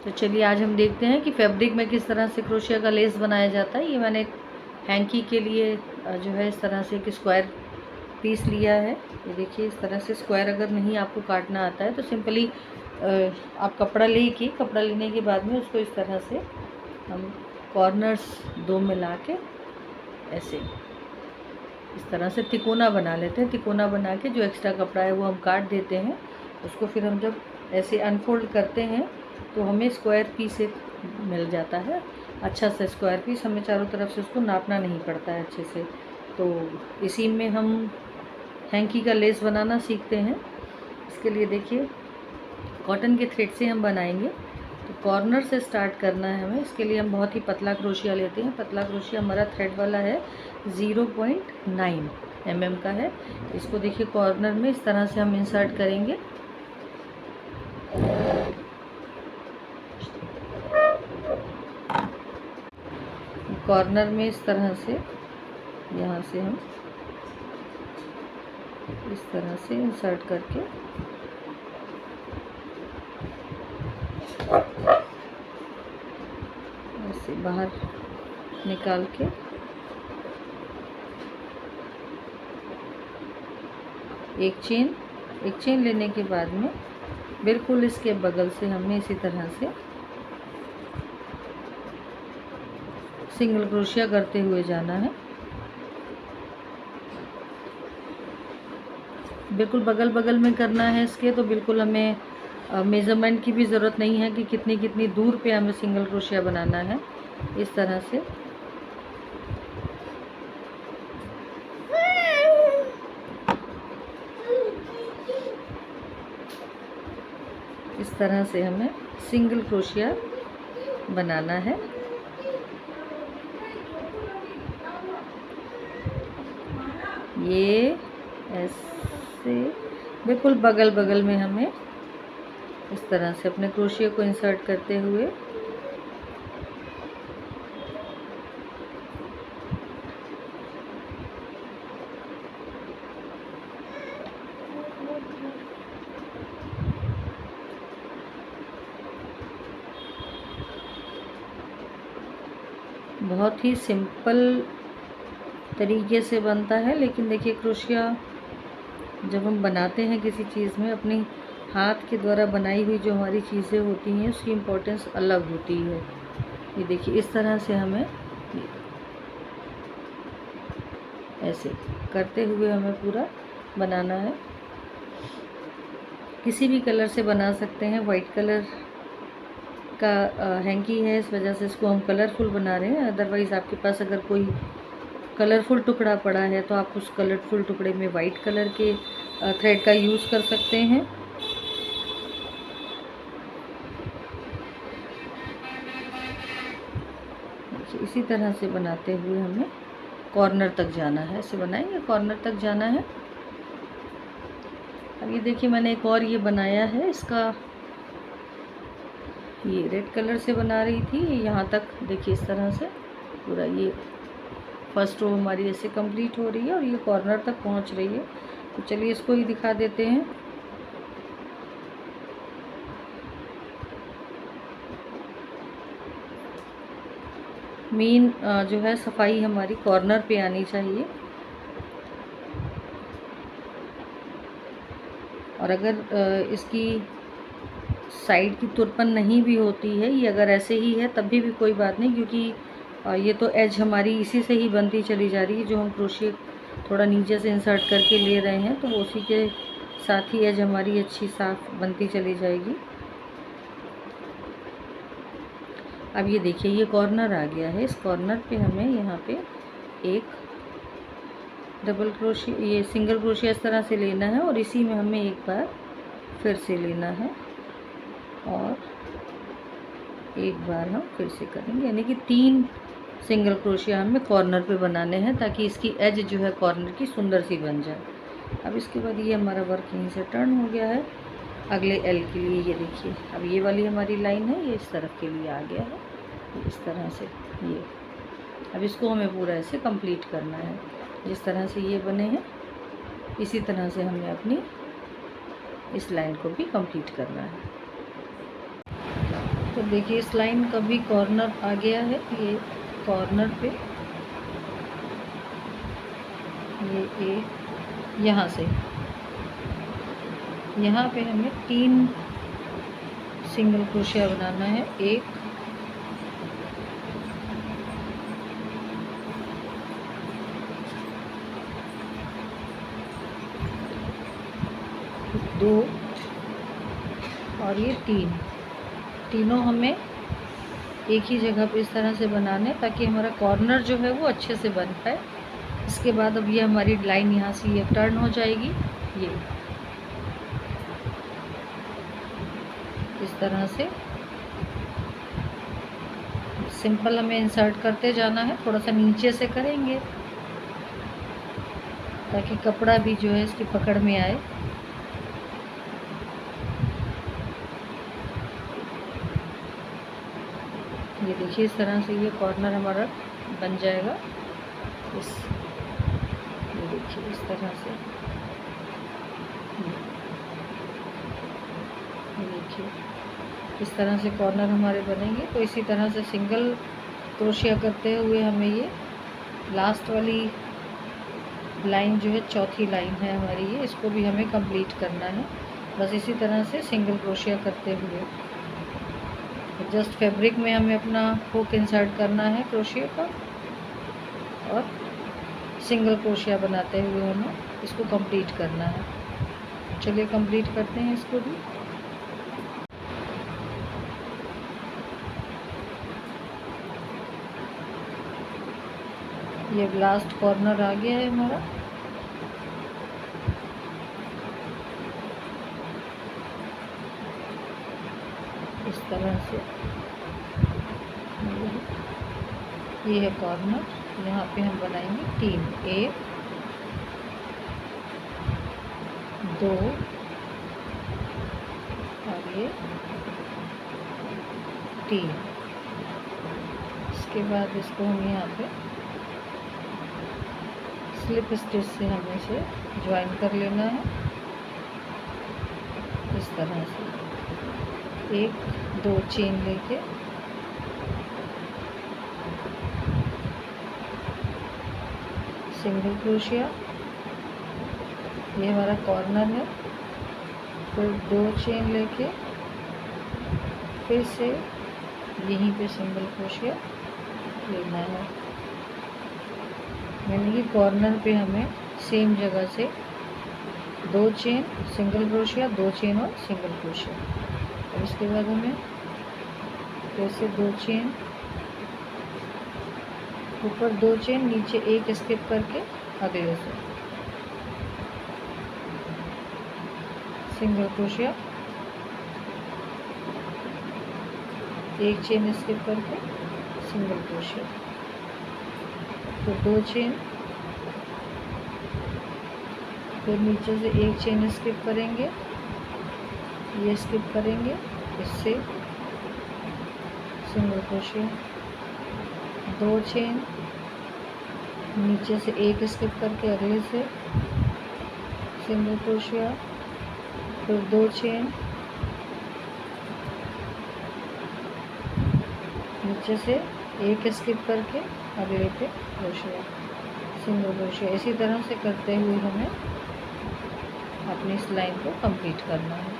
तो चलिए आज हम देखते हैं कि फैब्रिक में किस तरह से क्रोशिया का लेस बनाया जाता है। ये मैंने एक हैंकी के लिए जो है इस तरह से एक स्क्वायर पीस लिया है। ये देखिए इस तरह से स्क्वायर अगर नहीं आपको काटना आता है तो सिंपली आप कपड़ा लेने के बाद में उसको इस तरह से हम कॉर्नर्स दो मिला के ऐसे इस तरह से तिकोना बना लेते हैं। तिकोना बना के जो एक्स्ट्रा कपड़ा है वो हम काट देते हैं। उसको फिर हम जब ऐसे अनफोल्ड करते हैं तो हमें स्क्वायर पीस एक मिल जाता है, अच्छा सा स्क्वायर पीस। हमें चारों तरफ से उसको नापना नहीं पड़ता है अच्छे से। तो इसी में हम हैंकी का लेस बनाना सीखते हैं। इसके लिए देखिए कॉटन के थ्रेड से हम बनाएंगे। तो कॉर्नर से स्टार्ट करना है हमें। इसके लिए हम बहुत ही पतला क्रोशिया लेते हैं। पतला क्रोशिया हमारा थ्रेड वाला है 0.9 mm का है। इसको देखिए कॉर्नर में इस तरह से हम इंसर्ट करेंगे। कॉर्नर में इस तरह से यहाँ से हम इस तरह से इंसर्ट करके ऐसे बाहर निकाल के एक चेन लेने के बाद में बिल्कुल इसके बगल से हमें इसी तरह से सिंगल क्रोशिया करते हुए जाना है। बिल्कुल बगल बगल में करना है इसके। तो बिल्कुल हमें मेज़रमेंट की भी ज़रूरत नहीं है कि कितनी दूर पे हमें सिंगल क्रोशिया बनाना है। इस तरह से हमें सिंगल क्रोशिया बनाना है। ये ऐसे बिल्कुल बगल बगल में हमें इस तरह से अपने क्रोशिया को इंसर्ट करते हुए बहुत ही सिंपल तरीके से बनता है। लेकिन देखिए क्रोशिया जब हम बनाते हैं किसी चीज़ में, अपनी हाथ के द्वारा बनाई हुई जो हमारी चीज़ें होती हैं उसकी इम्पोर्टेंस अलग होती है। ये देखिए इस तरह से हमें ऐसे करते हुए हमें पूरा बनाना है। किसी भी कलर से बना सकते हैं। वाइट कलर का हैंकी है, इस वजह से इसको हम कलरफुल बना रहे हैं। अदरवाइज़ आपके पास अगर कोई कलरफुल टुकड़ा पड़ा है तो आप उस कलरफुल टुकड़े में वाइट कलर के थ्रेड का यूज़ कर सकते हैं। इसी तरह से बनाते हुए हमें कॉर्नर तक जाना है। ऐसे बनाएंगे, कॉर्नर तक जाना है। अब ये देखिए मैंने एक और ये बनाया है। इसका ये रेड कलर से बना रही थी। यहाँ तक देखिए इस तरह से पूरा ये फर्स्ट रो हमारी ऐसे कंप्लीट हो रही है और ये कॉर्नर तक पहुँच रही है। तो चलिए इसको ही दिखा देते हैं। मेन जो है सफाई हमारी कॉर्नर पे आनी चाहिए। और अगर इसकी साइड की तुरपन नहीं भी होती है, ये अगर ऐसे ही है तब भी कोई बात नहीं, क्योंकि ये तो एज हमारी इसी से ही बनती चली जा रही है। जो हम क्रोशिया थोड़ा नीचे से इंसर्ट करके ले रहे हैं तो वो उसी के साथ ही एज हमारी अच्छी साफ बनती चली जाएगी। अब ये देखिए ये कॉर्नर आ गया है। इस कॉर्नर पे हमें यहाँ पे एक डबल क्रोशिया, ये सिंगल क्रोशिया इस तरह से लेना है और इसी में हमें एक बार फिर से लेना है और एक बार हम फिर से करेंगे। यानी कि 3 सिंगल क्रोशिया हमें कॉर्नर पे बनाने हैं ताकि इसकी एज जो है कॉर्नर की सुंदर सी बन जाए। अब इसके बाद ये हमारा वर्क यहीं से टर्न हो गया है अगले एल के लिए। ये देखिए अब ये वाली हमारी लाइन है, ये इस तरफ के लिए आ गया है इस तरह से। ये अब इसको हमें पूरा ऐसे कंप्लीट करना है। जिस तरह से ये बने हैं इसी तरह से हमें अपनी इस लाइन को भी कंप्लीट करना है। तो देखिए इस लाइन का भी कॉर्नर आ गया है, ये कॉर्नर पे ये यहाँ से यहाँ पे हमें 3 सिंगल क्रोशिया बनाना है। 1 2 और ये 3, तीनों हमें एक ही जगह पे इस तरह से बनाने ताकि हमारा कॉर्नर जो है वो अच्छे से बन पाए। इसके बाद अब ये हमारी लाइन यहाँ से ये टर्न हो जाएगी, ये इस तरह से सिंपल हमें इंसर्ट करते जाना है। थोड़ा सा नीचे से करेंगे ताकि कपड़ा भी जो है इसकी पकड़ में आए। ये देखिए इस तरह से ये कॉर्नर हमारा बन जाएगा। ये देखिए इस तरह से, ये देखिए इस तरह से कॉर्नर हमारे बनेंगे। तो इसी तरह से सिंगल क्रोशिया करते हुए हमें ये लास्ट वाली लाइन जो है, चौथी लाइन है हमारी, ये इसको भी हमें कंप्लीट करना है। बस इसी तरह से सिंगल क्रोशिया करते हुए जस्ट फैब्रिक में हमें अपना हुक इंसर्ट करना है क्रोशिया का, और सिंगल क्रोशिया बनाते हुए हमें इसको कंप्लीट करना है। चलिए कंप्लीट करते हैं इसको भी। ये लास्ट कॉर्नर आ गया है हमारा। इस तरह से ये है कॉर्नर, यहाँ पे हम बनाएंगे 3, 1 2 और ये 3। इसके बाद इसको हम यहाँ पे स्लिप स्टिच से हमें इसे ज्वाइन कर लेना है। इस तरह से 1 2 चेन लेके सिंगल क्रोशिया, ये हमारा कॉर्नर है। फिर 2 चेन लेके फिर से यहीं पे सिंगल क्रोशिया लेना है। यानी कि कॉर्नर पे हमें सेम जगह से 2 चेन सिंगल क्रोशिया, 2 चेन और सिंगल क्रोशिया। और इसके बाद हमें फिर से 2 चेन, ऊपर 2 चेन, नीचे 1 स्किप करके अगले से सिंगल क्रोशिया, 1 चेन स्किप करके सिंगल क्रोशिया, तो 2 चेन, फिर नीचे से 1 चेन स्किप करेंगे, ये स्किप करेंगे, इससे सिंगल क्रोशिया, 2 चेन, नीचे से 1 स्किप करके अगले से सिंगल क्रोशिया, फिर 2 चेन, नीचे से 1 स्किप करके अगले पे क्रोशिया, सिंगल क्रोशिया। इसी तरह से करते हुए हमें अपनी इस लाइन को कंप्लीट करना है।